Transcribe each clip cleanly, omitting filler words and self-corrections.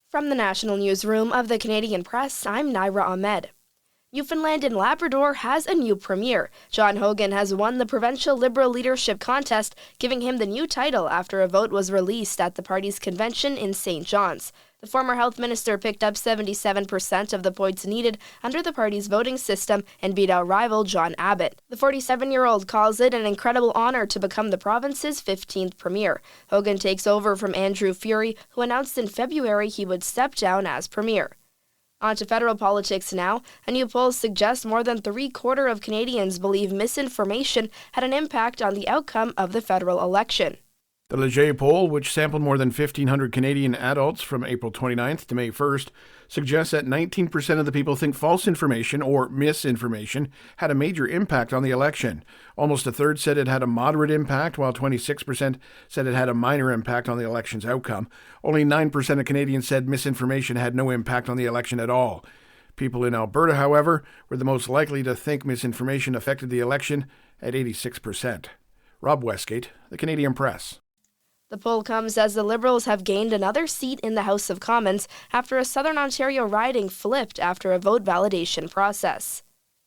From the National Newsroom of the Canadian Press, I'm Naira Ahmed. Newfoundland and Labrador has a new premier. John Hogan has won the provincial Liberal leadership contest, giving him the new title after a vote was released at the party's convention in St. John's. The former health minister picked up 77% of the points needed under the party's voting system and beat out rival John Abbott. The 47-year-old calls it an incredible honor to become the province's 15th premier. Hogan takes over from Andrew Furey, who announced in February he would step down as premier. On to federal politics now. A new poll suggests more than three-quarters of Canadians believe misinformation had an impact on the outcome of the federal election. The Leger poll, which sampled more than 1,500 Canadian adults from April 29th to May 1st, suggests that 19% of the people think false information or misinformation had a major impact on the election. Almost a third said it had a moderate impact, while 26% said it had a minor impact on the election's outcome. Only 9% of Canadians said misinformation had no impact on the election at all. People in Alberta, however, were the most likely to think misinformation affected the election at 86%. Rob Westgate, The Canadian Press. The poll comes as the Liberals have gained another seat in the House of Commons after a Southern Ontario riding flipped after a vote validation process.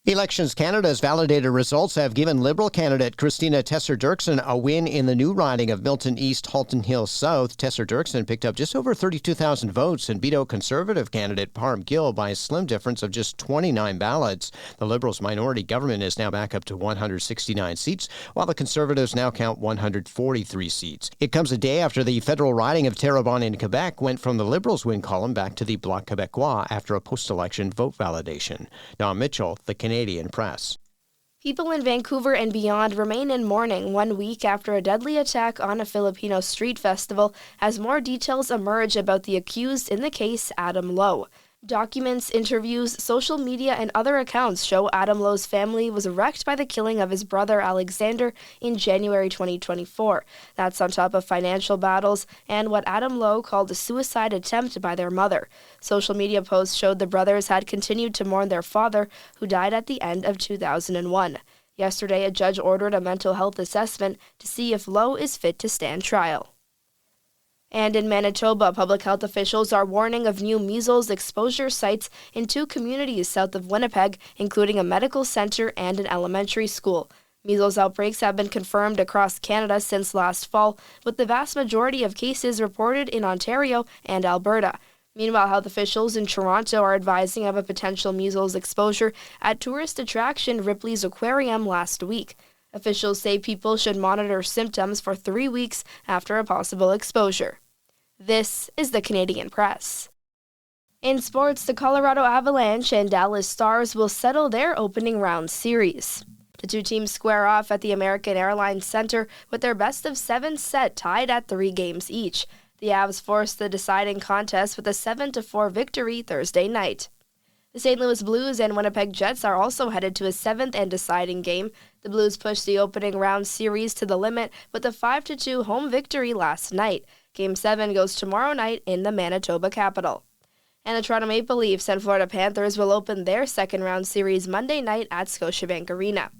Elections Canada's validated results have given Liberal candidate Christina Tesser-Dirksen a win in the new riding of Milton East, Halton Hills South. Tesser-Dirksen picked up just over 32,000 votes and beat out Conservative candidate Parm Gill by a slim difference of just 29 ballots. The Liberals' minority government is now back up to 169 seats, while the Conservatives now count 143 seats. It comes a day after the federal riding of Terrebonne in Quebec went from the Liberals' win column back to the Bloc Québécois after a post-election vote validation. Don Mitchell, The Canadian Press. People in Vancouver and beyond remain in mourning 1 week after a deadly attack on a Filipino street festival as more details emerge about the accused in the case, Adam Lowe. Documents, interviews, social media, and other accounts show Adam Lowe's family was wrecked by the killing of his brother Alexander in January 2024. That's on top of financial battles and what Adam Lowe called a suicide attempt by their mother. Social media posts showed the brothers had continued to mourn their father, who died at the end of 2001. Yesterday, a judge ordered a mental health assessment to see if Lowe is fit to stand trial. And in Manitoba, public health officials are warning of new measles exposure sites in 2 communities south of Winnipeg, including a medical center and an elementary school. Measles outbreaks have been confirmed across Canada since last fall, with the vast majority of cases reported in Ontario and Alberta. Meanwhile, health officials in Toronto are advising of a potential measles exposure at tourist attraction Ripley's Aquarium last week. Officials say people should monitor symptoms for 3 weeks after a possible exposure. This is the Canadian Press. In sports, the Colorado Avalanche and Dallas Stars will settle their opening round series. The 2 teams square off at the American Airlines Center with their best-of-7 set tied at 3 games each. The Avs forced the deciding contest with a 7-4 victory Thursday night. The St. Louis Blues and Winnipeg Jets are also headed to a 7th and deciding game. The Blues pushed the opening round series to the limit with a 5-2 home victory last night. Game 7 goes tomorrow night in the Manitoba capital. And the Toronto Maple Leafs and Florida Panthers will open their second-round series Monday night at Scotiabank Arena.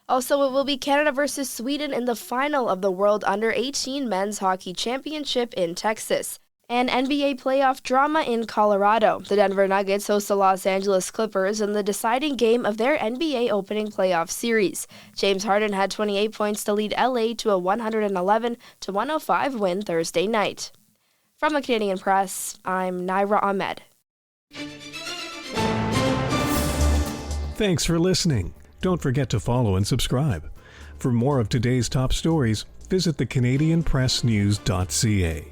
Also, it will be Canada versus Sweden in the final of the World Under-18 Men's Hockey Championship in Texas. And NBA playoff drama in Colorado. The Denver Nuggets host the Los Angeles Clippers in the deciding game of their NBA opening playoff series. James Harden had 28 points to lead LA to a 111-105 win Thursday night. From the Canadian Press, I'm Naira Ahmed. Thanks for listening. Don't forget to follow and subscribe. For more of today's top stories, visit thecanadianpressnews.ca.